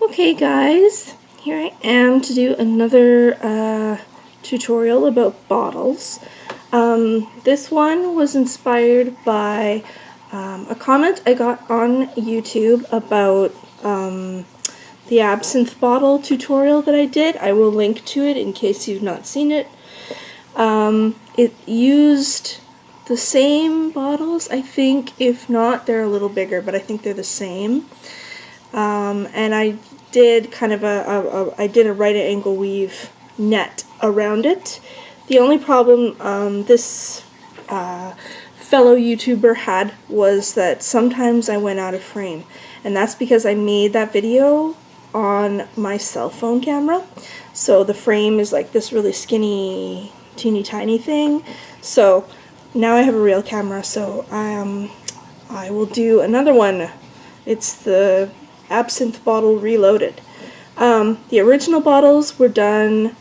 Okay guys, here I am to do another tutorial about bottles. This one was inspired by a comment I got on YouTube about the Absynthe bottle tutorial that I did. I will link to it in case you've not seen it. It used the same bottles, I think. If not, they're a little bigger, but I think they're the same. And I did kind of I did a right angle weave net around it. The only problem this fellow YouTuber had was that sometimes I went out of frame, and that's because I made that video on my cell phone camera, so the frame is like this really skinny, teeny tiny thing. So now I have a real camera, so I will do another one. It's the Absynthe bottle reloaded. The original bottles were done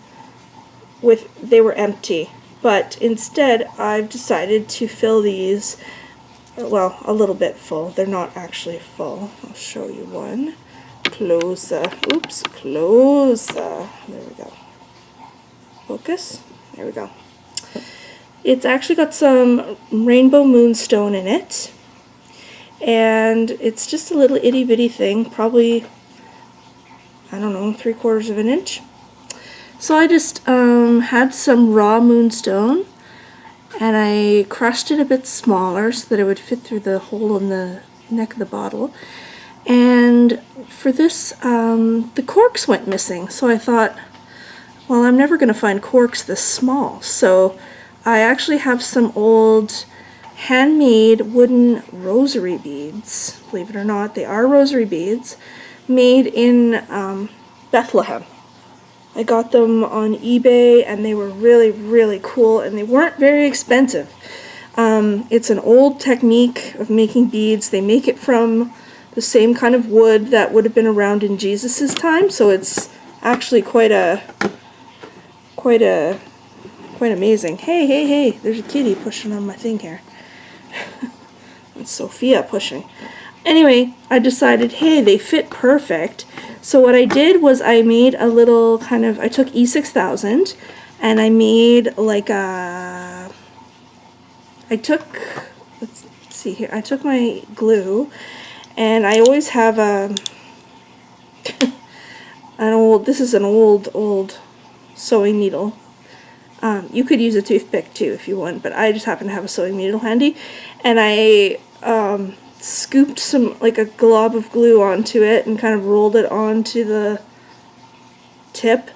with, they were empty, but instead I've decided to fill these, well, a little bit full. They're not actually full. I'll show you one. Closer. Oops, closer. There we go. Focus. There we go. It's actually got some rainbow moonstone in it. And it's just a little itty bitty thing, probably, I don't know, 3/4 of an inch. So I just had some raw moonstone and I crushed it a bit smaller so that it would fit through the hole in the neck of the bottle. And for this, the corks went missing, so I thought, well, I'm never going to find corks this small. So I actually have some old handmade wooden rosary beads. Believe it or not, they are rosary beads made in Bethlehem. I got them on eBay and they were really, really cool, and they weren't very expensive. It's an old technique of making beads. They make it from the same kind of wood that would have been around in Jesus's time, so it's actually quite amazing. Hey, there's a kitty pushing on my thing here. It's Sophia pushing. Anyway, I decided, hey, they fit perfect. So what I did was I made a little kind of, I took E6000 and I made like a, let's see here, I took my glue, and I always have an old, this is an old sewing needle. You could use a toothpick too if you want, but I just happen to have a sewing needle handy, and I scooped some, like a glob of glue onto it and kind of rolled it onto the tip,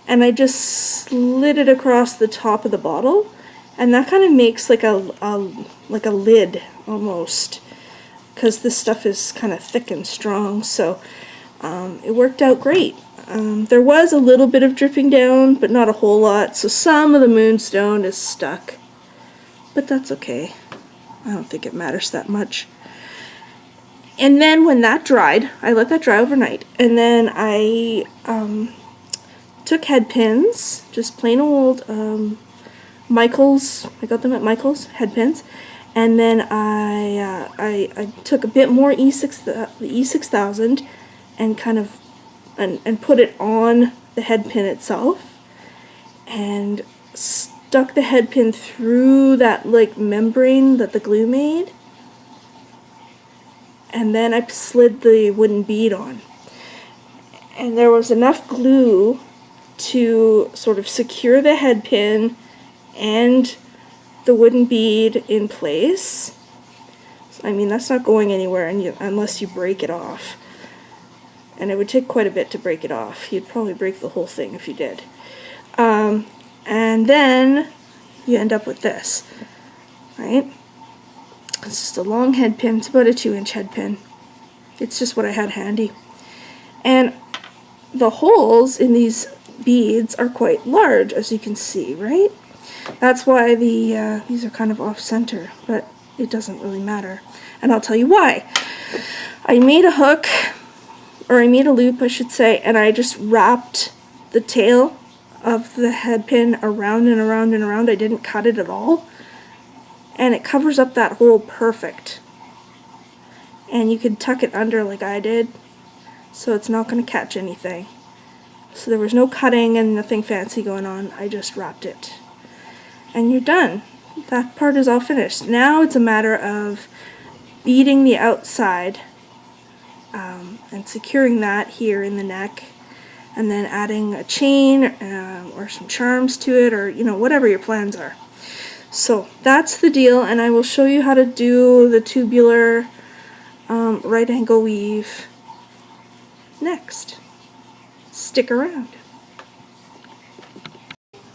and I just slid it across the top of the bottle, and that kind of makes like a lid almost, because this stuff is kind of thick and strong. So it worked out great. There was a little bit of dripping down, but not a whole lot, so some of the moonstone is stuck. But that's okay. I don't think it matters that much. And then when that dried, I let that dry overnight, and then I took head pins, just plain old Michaels, I got them at Michaels, head pins, and then I took a bit more E6000 and kind of and put it on the head pin itself, and stuck the head pin through that like membrane that the glue made, and then I slid the wooden bead on, and there was enough glue to sort of secure the head pin and the wooden bead in place. So, I mean, that's not going anywhere unless you break it off. And it would take quite a bit to break it off. You'd probably break the whole thing if you did. And then you end up with this, right? It's just a long head pin. It's about a 2-inch head pin. It's just what I had handy. And the holes in these beads are quite large, as you can see, right? That's why these are kind of off-center, but it doesn't really matter. And I'll tell you why. I made a hook, or I made a loop, I should say, and I just wrapped the tail of the head pin around and around and around. I didn't cut it at all, and it covers up that hole perfect. And you can tuck it under like I did, so it's not going to catch anything. So there was no cutting and nothing fancy going on. I just wrapped it. And you're done. That part is all finished. Now it's a matter of beading the outside and securing that here in the neck, and then adding a chain or some charms to it, or whatever your plans are. So that's the deal, and I will show you how to do the tubular right angle weave next. Stick around.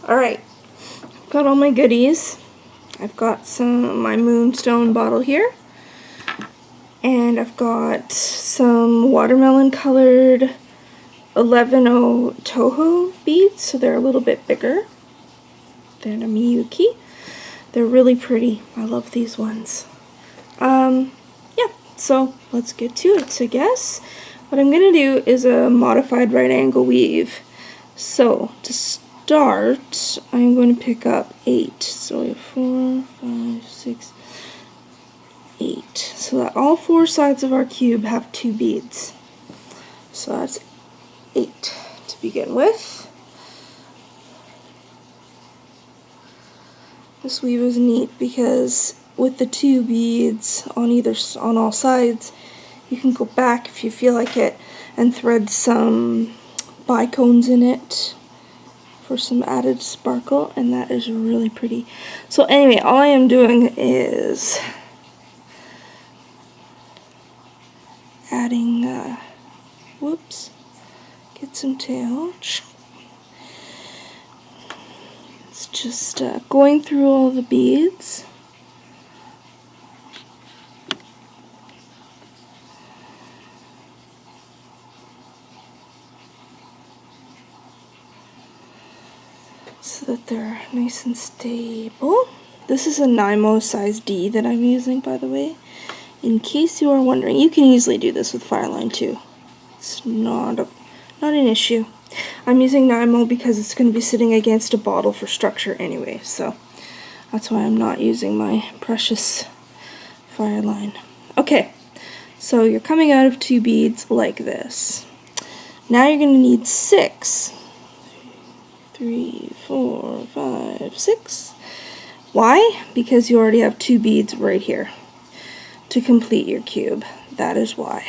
Alright, I've got all my goodies. I've got my moonstone bottle here, and I've got some watermelon colored 11-0 Toho beads, so they're a little bit bigger than a Miyuki. They're really pretty. I love these ones. Yeah, so let's get to it. So guess what I'm going to do is a modified right angle weave. So to start, I'm going to pick up 8. So we have 4, 5, 6, 8. So that all 4 sides of our cube have 2 beads. So that's 8 to begin with. This weave is neat because with the 2 beads on all sides, you can go back if you feel like it and thread some bicones in it for some added sparkle, and that is really pretty. So anyway, all I am doing is adding, get some tail. It's just going through all the beads. So that they're nice and stable. This is a Nymo size D that I'm using, by the way. In case you are wondering, you can easily do this with Fireline too. It's not an issue. I'm using Nymo because it's going to be sitting against a bottle for structure anyway, so that's why I'm not using my precious Fireline. Okay, so you're coming out of 2 beads like this. Now you're going to need 6. 3, 4, 5, 6. Why? Because you already have 2 beads right here to complete your cube. That is why.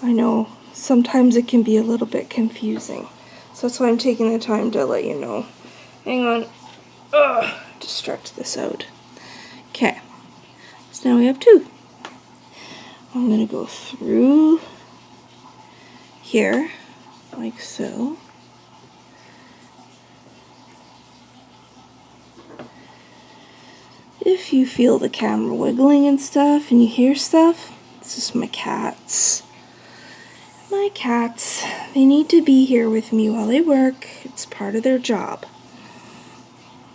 I know sometimes it can be a little bit confusing, so that's why I'm taking the time to let you know. Hang on. To stretch this out. Okay, so now we have 2. I'm going to go through here like so. If you feel the camera wiggling and stuff and you hear stuff, it's just my cats. My cats, they need to be here with me while they work. It's part of their job.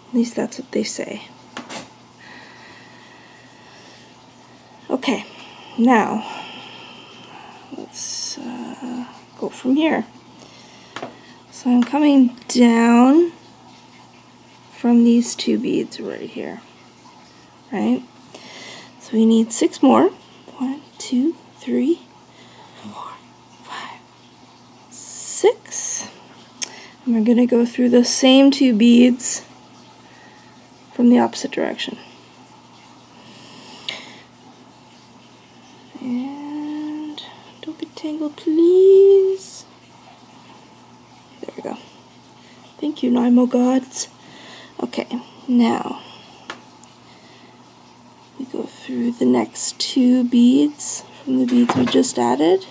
At least that's what they say. Okay, now let's go from here. So I'm coming down from these 2 beads right here. Right? So we need 6 more. 1, 2, 3, 4, 5, 6. And we're going to go through the same 2 beads from the opposite direction. And don't get tangled, please. There we go. Thank you, Nymo gods. Okay, now we go through the next 2 beads from the beads we just added.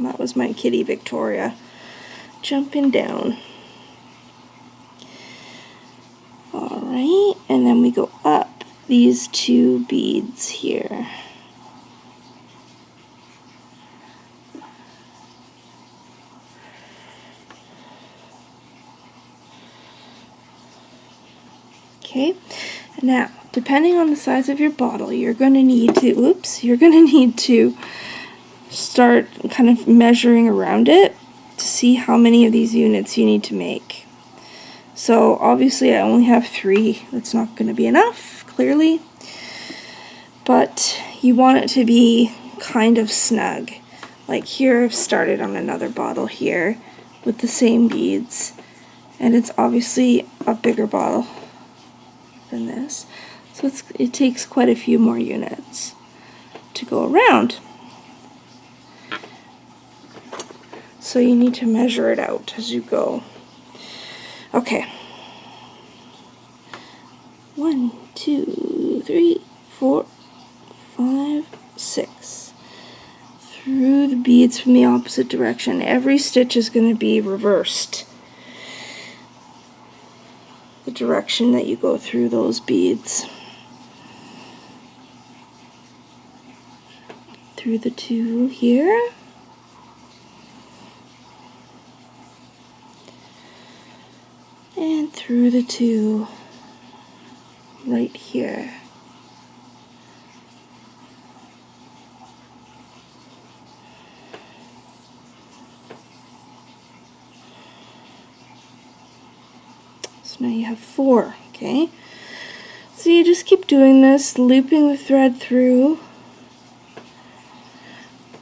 That was my kitty Victoria jumping down. Alright, and then we go up these 2 beads here. Okay, now depending on the size of your bottle, you're going to need to start kind of measuring around it to see how many of these units you need to make. So obviously I only have 3. That's not going to be enough, clearly. But you want it to be kind of snug. Like here, I've started on another bottle here with the same beads, and it's obviously a bigger bottle than this, so it takes quite a few more units to go around. So you need to measure it out as you go. Okay. 1, 2, 3, 4, 5, 6. Through the beads from the opposite direction. Every stitch is going to be reversed. The direction that you go through those beads. Through the 2 here. And through the 2 right here. So now you have 4, okay? So you just keep doing this, looping the thread through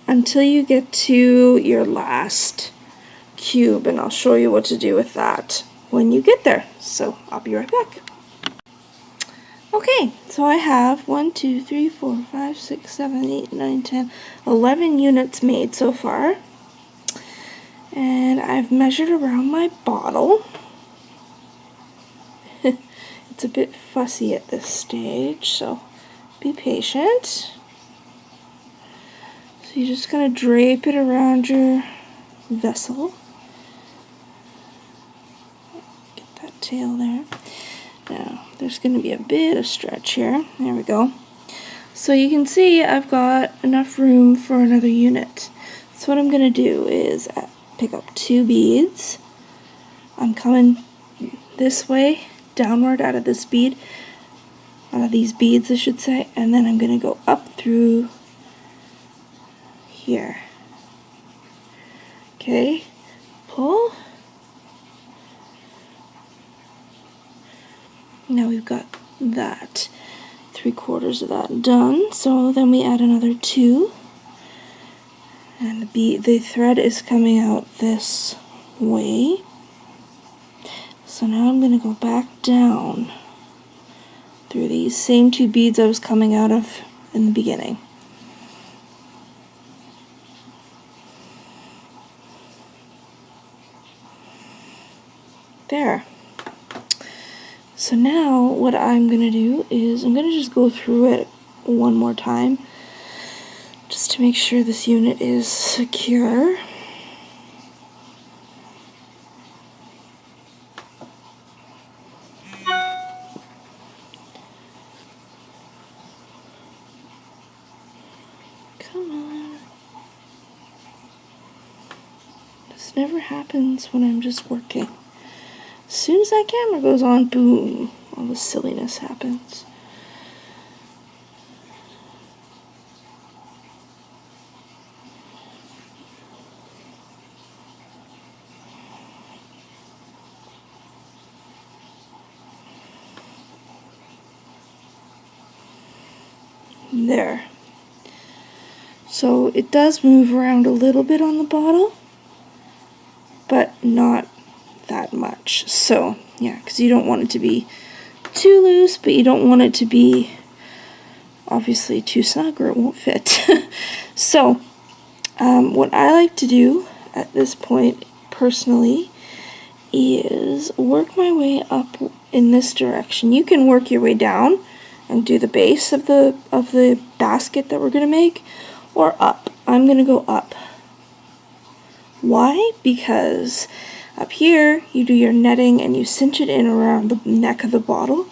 until you get to your last cube, and I'll show you what to do with that when you get there. So I'll be right back. Okay, so I have 1, 2, 3, 4, 5, 6, 7, 8, 9, 10, 11 units made so far. And I've measured around my bottle. It's a bit fussy at this stage, so be patient. So you're just going to drape it around your vessel. Get that tail there. Now, there's going to be a bit of stretch here. There we go. So you can see I've got enough room for another unit. So what I'm going to do is pick up 2 beads. I'm coming this way, downward out of this bead, out of these beads I should say, and then I'm going to go up through here. Okay, pull. Now we've got that, 3/4 of that done. So then we add another 2, and the thread is coming out this way. So now I'm going to go back down through these same 2 beads I was coming out of in the beginning. There. So now what I'm going to do is I'm going to just go through it one more time just to make sure this unit is secure. Come on. This never happens when I'm just working. As soon as that camera goes on, boom, all the silliness happens. There. So it does move around a little bit on the bottle, but not that much. So yeah, because you don't want it to be too loose, but you don't want it to be obviously too snug or it won't fit. So what I like to do at this point personally is work my way up in this direction. You can work your way down and do the base of the basket that we're going to make, or up. I'm going to go up. Why? Because up here you do your netting and you cinch it in around the neck of the bottle.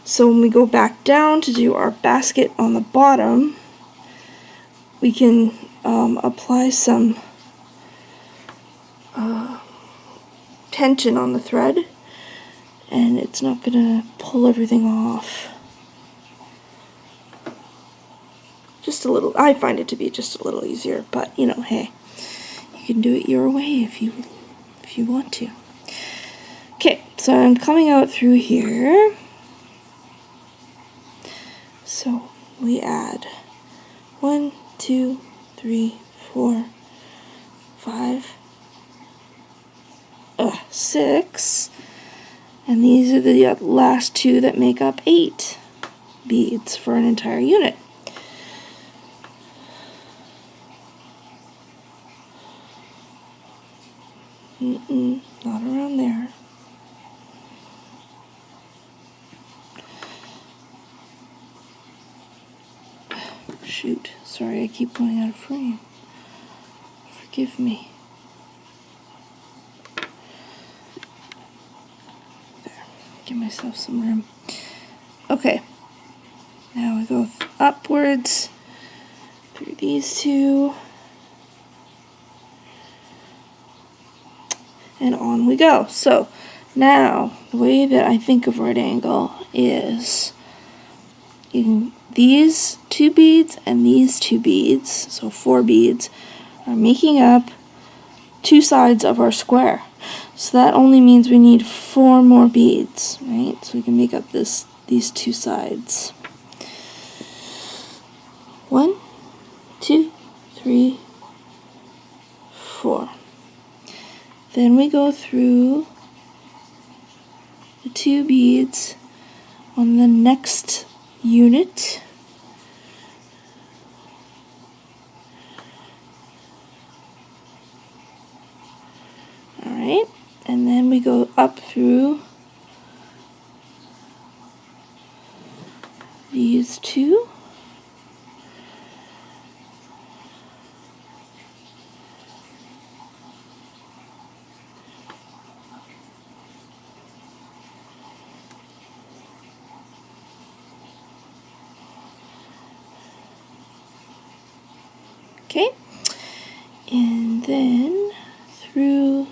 So when we go back down to do our basket on the bottom, we can apply some tension on the thread, and it's not going to pull everything off. Just a little, I find it to be just a little easier, but you know, hey, you can do it your way if you want to. Okay, so I'm coming out through here. So we add 1, 2, 3, 4, 5, 6, and these are the last two that make up 8 beads for an entire unit. Not around there. Shoot, sorry, I keep going out of frame. Forgive me. There, give myself some room. Okay, now we go upwards through these two, and on we go. So now the way that I think of right angle is these 2 beads and these 2 beads, so 4 beads, are making up 2 sides of our square. So that only means we need 4 more beads, right? So we can make up these 2 sides. 1, 2, 3, 4. Then we go through the 2 beads on the next unit. Alright, and then we go up through these 2. Okay, and then through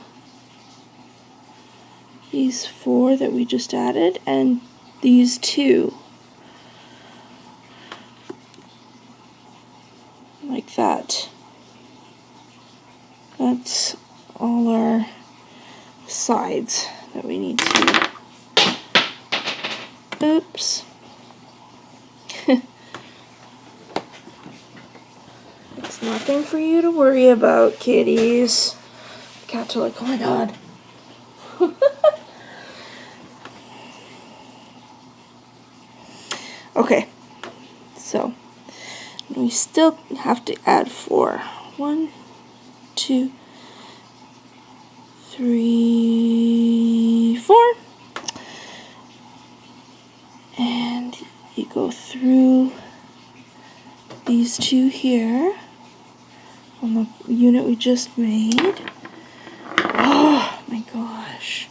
these 4 that we just added and these 2, like that. That's all our sides that we need to. Oops. It's nothing for you to worry about, kitties. The cats are like, oh my god. Okay, so we still have to add 4. 1, 2, 3, 4. And you go through these 2 here on the unit we just made. Oh my gosh.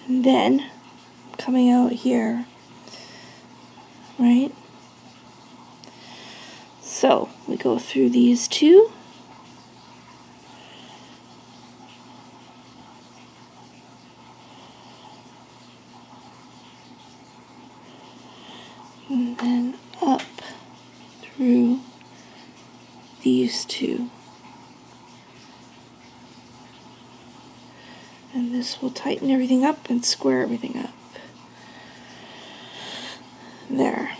And then coming out here, right? So we go through these 2. And then up through these 2. And this will tighten everything up and square everything up. There.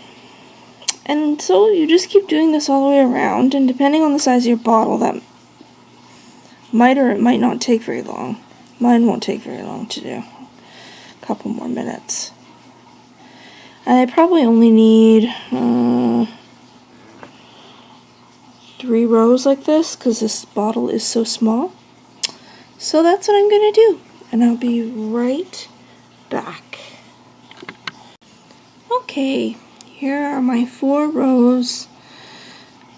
And so you just keep doing this all the way around, and depending on the size of your bottle, that might or it might not take very long. Mine won't take very long to do. A couple more minutes. And I probably only need 3 rows like this, because this bottle is so small. So that's what I'm going to do, and I'll be right back. Okay, here are my 4 rows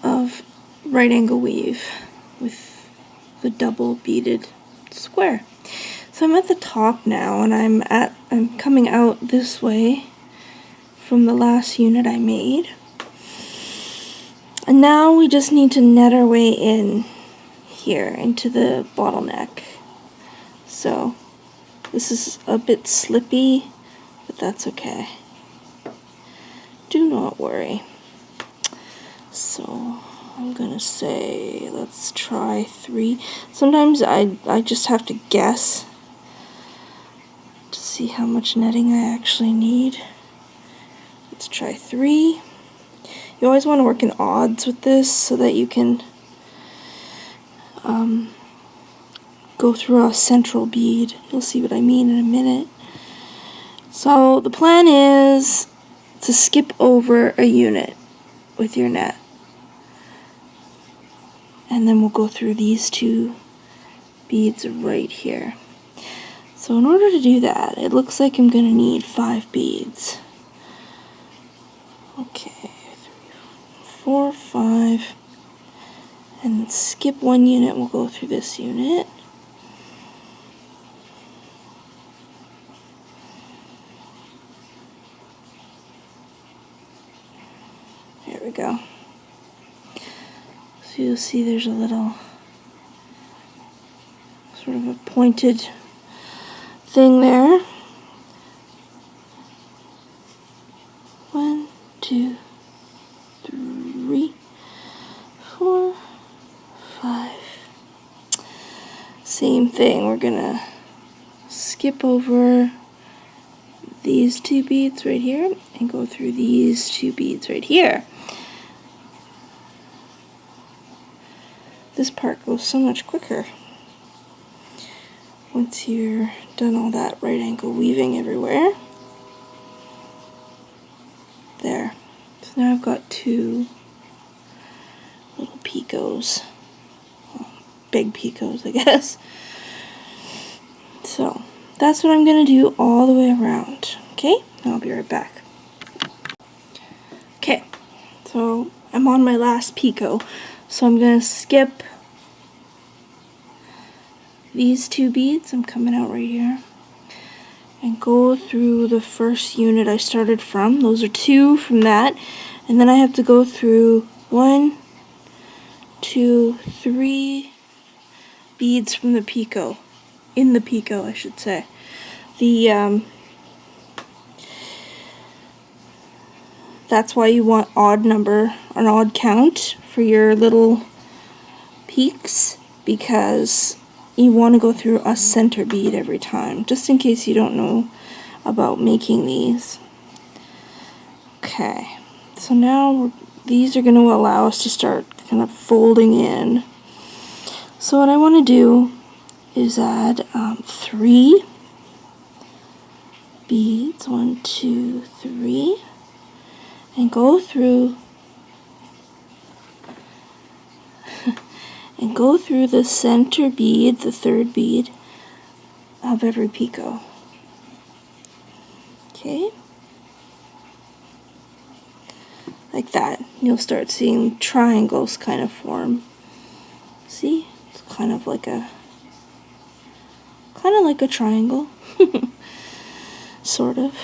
of right angle weave with the double beaded square. So I'm at the top now, and I'm coming out this way from the last unit I made. And now we just need to net our way in here into the bottleneck. So this is a bit slippy, but that's okay. Do not worry. So I'm gonna say, let's try 3. Sometimes I just have to guess to see how much netting I actually need. Let's try 3. You always want to work in odds with this so that you can go through a central bead. You'll see what I mean in a minute. So the plan is to skip over a unit with your net. And then we'll go through these 2 beads right here. So in order to do that, it looks like I'm going to need 5 beads. Okay, 3, 4, 5. And skip 1 unit, we'll go through this unit. There we go. So you'll see there's a little sort of a pointed thing there. 1, 2, 3, 4, 5. Same thing, we're gonna skip over these 2 beads right here and go through these 2 beads right here. This part goes so much quicker once you're done all that right angle weaving everywhere. There. So now I've got 2 little picots. Well, big picots, I guess. So that's what I'm going to do all the way around. Okay? I'll be right back. Okay, so I'm on my last picot. So I'm going to skip these 2 beads. I'm coming out right here. And go through the first unit I started from. Those are 2 from that. And then I have to go through 1, 2, 3 beads from the picot. In the picot, I should say. That's why you want an odd count for your little peaks, because you want to go through a center bead every time, just in case you don't know about making these. Okay, so now these are going to allow us to start kind of folding in. So what I want to do is add 3 beads, 1, 2, 3, and go through the center bead, the 3rd bead of every picot. Okay, like that. You'll start seeing triangles kind of form. See, it's kind of like a triangle, sort of.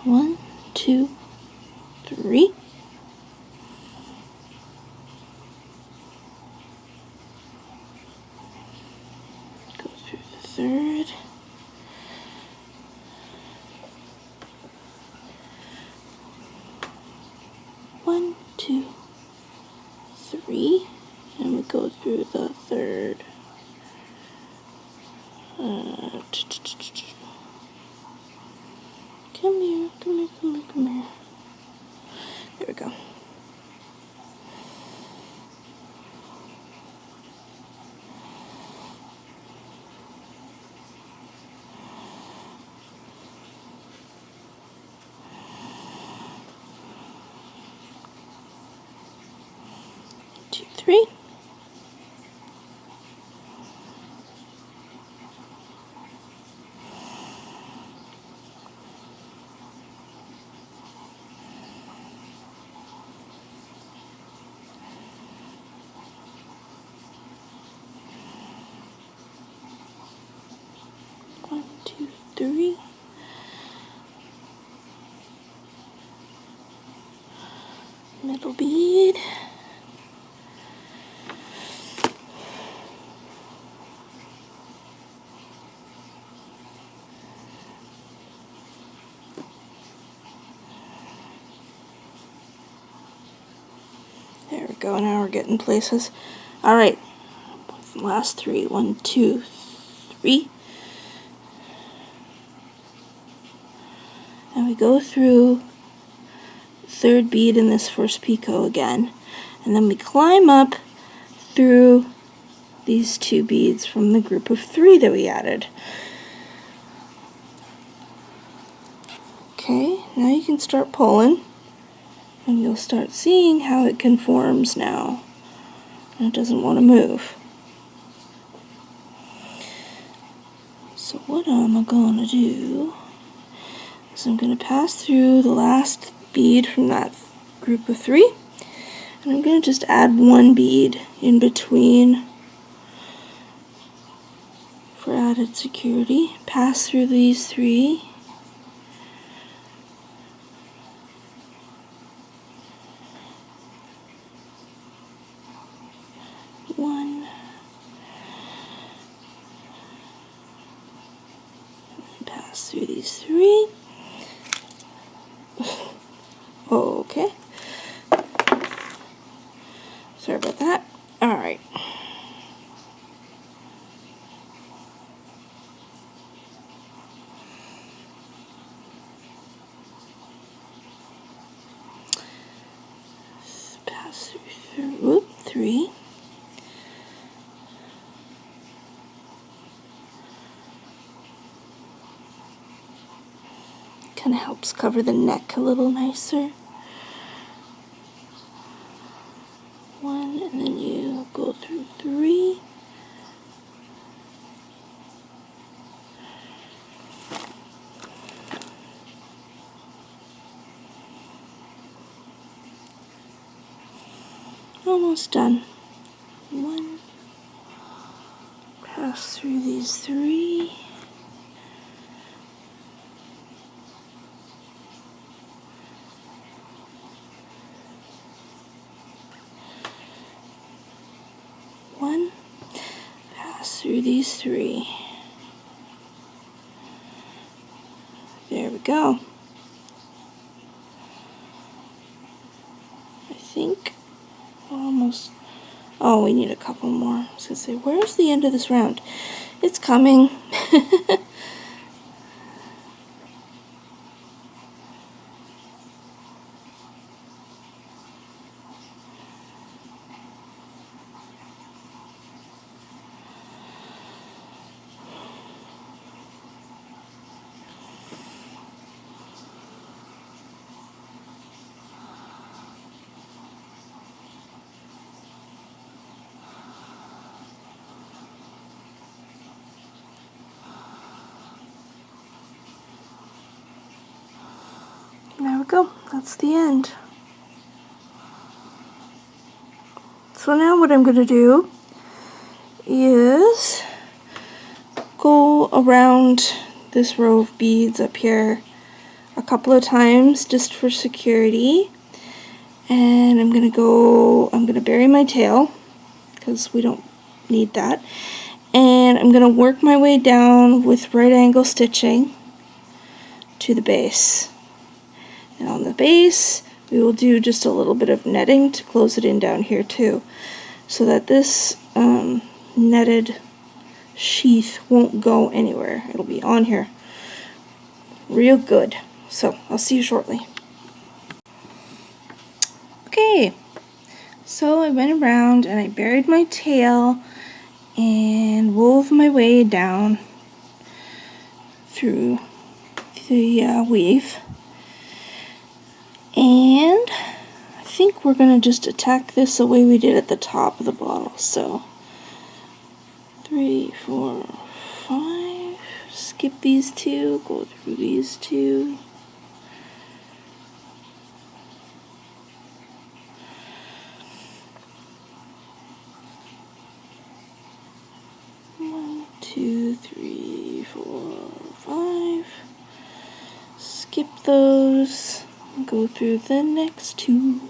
1, 2, 3. Go through the 3rd. One, 2, 3, and we go through the 3rd. Come here, come here, come here, come here. There we go. Two, 3. One, 2, 3. Middle bead. go. Now we're getting places. All right, last 3. 1, 2, 3. And we go through the 3rd bead in this first picot again, and then we climb up through these 2 beads from the group of 3 that we added. Okay, now you can start pulling, and you'll start seeing how it conforms now, and it doesn't want to move. So what I'm going to do is I'm going to pass through the last bead from that group of 3, and I'm going to just add 1 bead in between for added security. Pass through these 3. One. Pass through these 3. Okay. Sorry about that. Alright. Pass through 3. Kind of helps cover the neck a little nicer. 1, and then you go through 3. Almost done. 1. Pass through these 3. Pass through these 3. There we go. I think we're almost... Oh, we need a couple more. I was going to say, where's the end of this round? It's coming. There we go. That's the end. So now what I'm going to do is go around this row of beads up here a couple of times just for security. And I'm going to bury my tail because we don't need that. And I'm going to work my way down with right angle stitching to the base. And on the base, we will do just a little bit of netting to close it in down here too, so that this netted sheath won't go anywhere. It'll be on here real good. So I'll see you shortly. Okay, so I went around and I buried my tail and wove my way down through the weave. And I think we're going to just attack this the way we did at the top of the bottle. So 3, 4, 5, skip these 2, go through these 2. One, 2, 3, 4, 5. Skip those. Go through the next 2.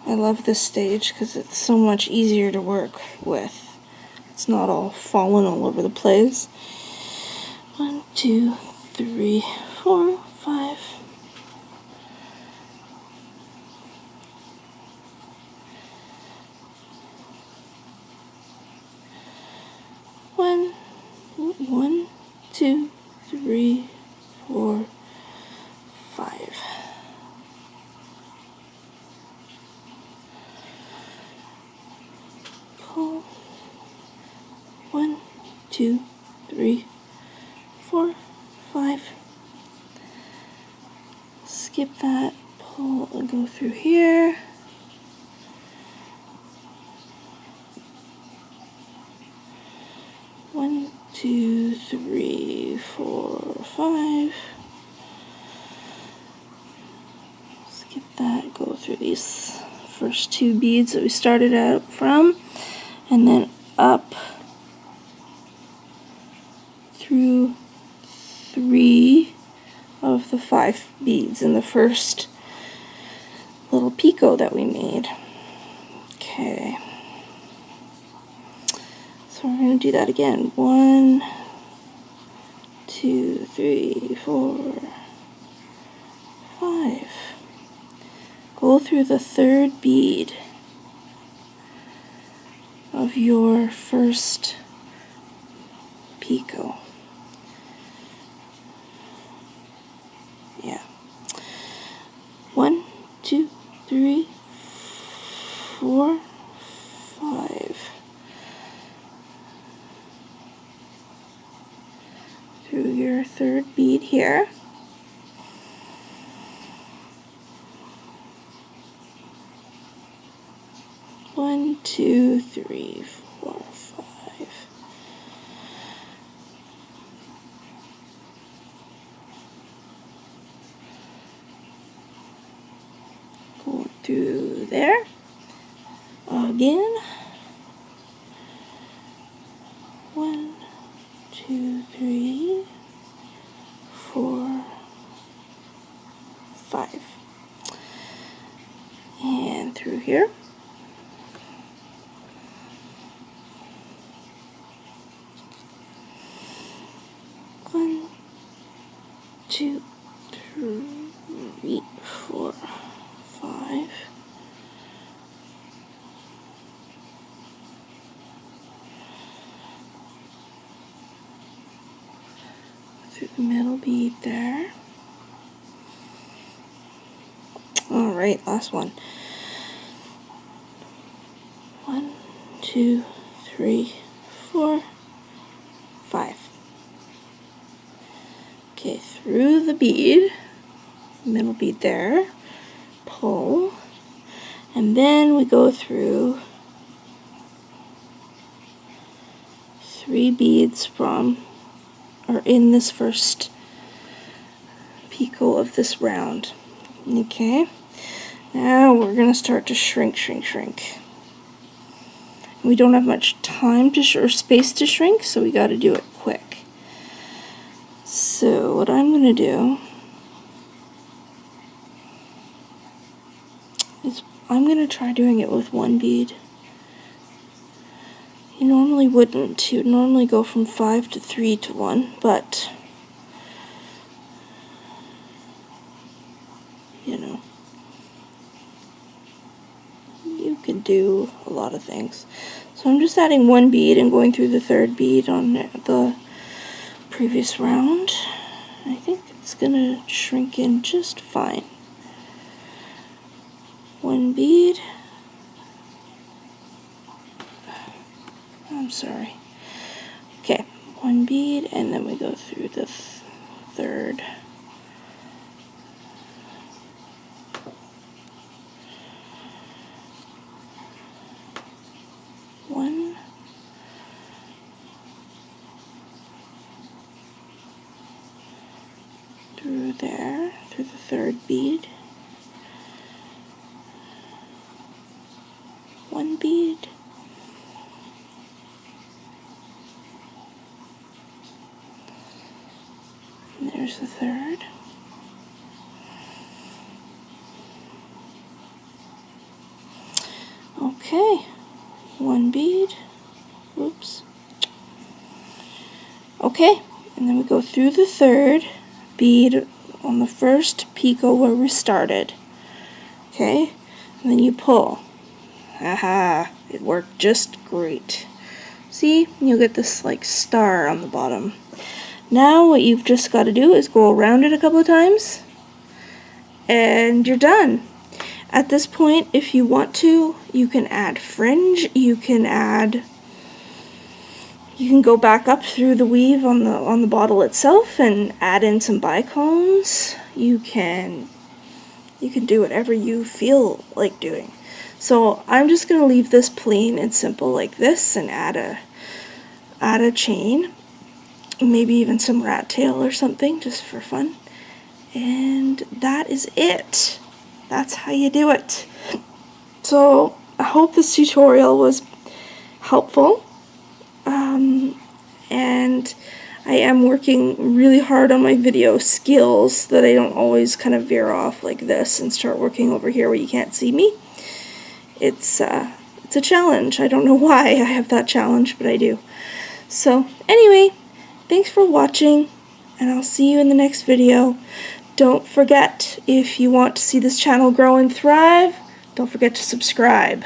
I love this stage because it's so much easier to work with. It's not all falling all over the place. 1, 2, 3, 4, 5. 2, 3, 4, 5. Skip that, pull and go through here. One, 2, 3, 4, 5. Skip that, go through these first 2 beads that we started out from, and then up through 3 of the 5 beads in the first little picot that we made. Okay. So we're going to do that again. 1, 2, 3, 4, 5. Go through the 3rd bead of your first picot. Yeah. 1, 2, 3, 4, 5. Through your 3rd bead here. One, 2, 3, 4, 5. Go through there. Again. 1, 2, 3, 4, 5. And through here. 1, 2, 3, 4, 5. Through the middle bead there. Alright, last one. 1, 2, 3, 4, 5. Okay, through the bead, middle bead there, pull, and then we go through 3 beads from, or in this first picot of this round. Okay, now we're going to start to shrink. We don't have much time to or space to shrink, so we got to do it quick. So what I'm going to do is I'm going to try doing it with 1 bead. You normally wouldn't. You'd normally go from 5 to 3 to 1, but you know, you could do a lot of things. So I'm just adding 1 bead and going through the 3rd bead on the previous round. I think it's gonna shrink in just fine. 1 bead. I'm sorry. Okay, 1 bead, and then we go through the 3rd. One. Through there, through the 3rd bead. 1 bead. And there's the 3rd. Okay, 1 bead. Oops. Okay, and then we go through the 3rd bead on the first picot where we started. Okay, and then you pull. Aha, it worked just great. See, you'll get this like star on the bottom. Now what you've just got to do is go around it a couple of times and you're done. At this point, if you want to, you can add fringe, you can add, You can go back up through the weave on the bottle itself and add in some bicones. You can do whatever you feel like doing. So I'm just going to leave this plain and simple like this and add a chain, maybe even some rat tail or something just for fun. And that is it. That's how you do it. So I hope this tutorial was helpful. And I am working really hard on my video skills so that I don't always kind of veer off like this and start working over here where you can't see me. It's a challenge. I don't know why I have that challenge, but I do. So anyway, thanks for watching, and I'll see you in the next video. Don't forget, if you want to see this channel grow and thrive, don't forget to subscribe.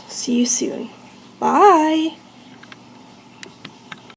See you soon. Bye!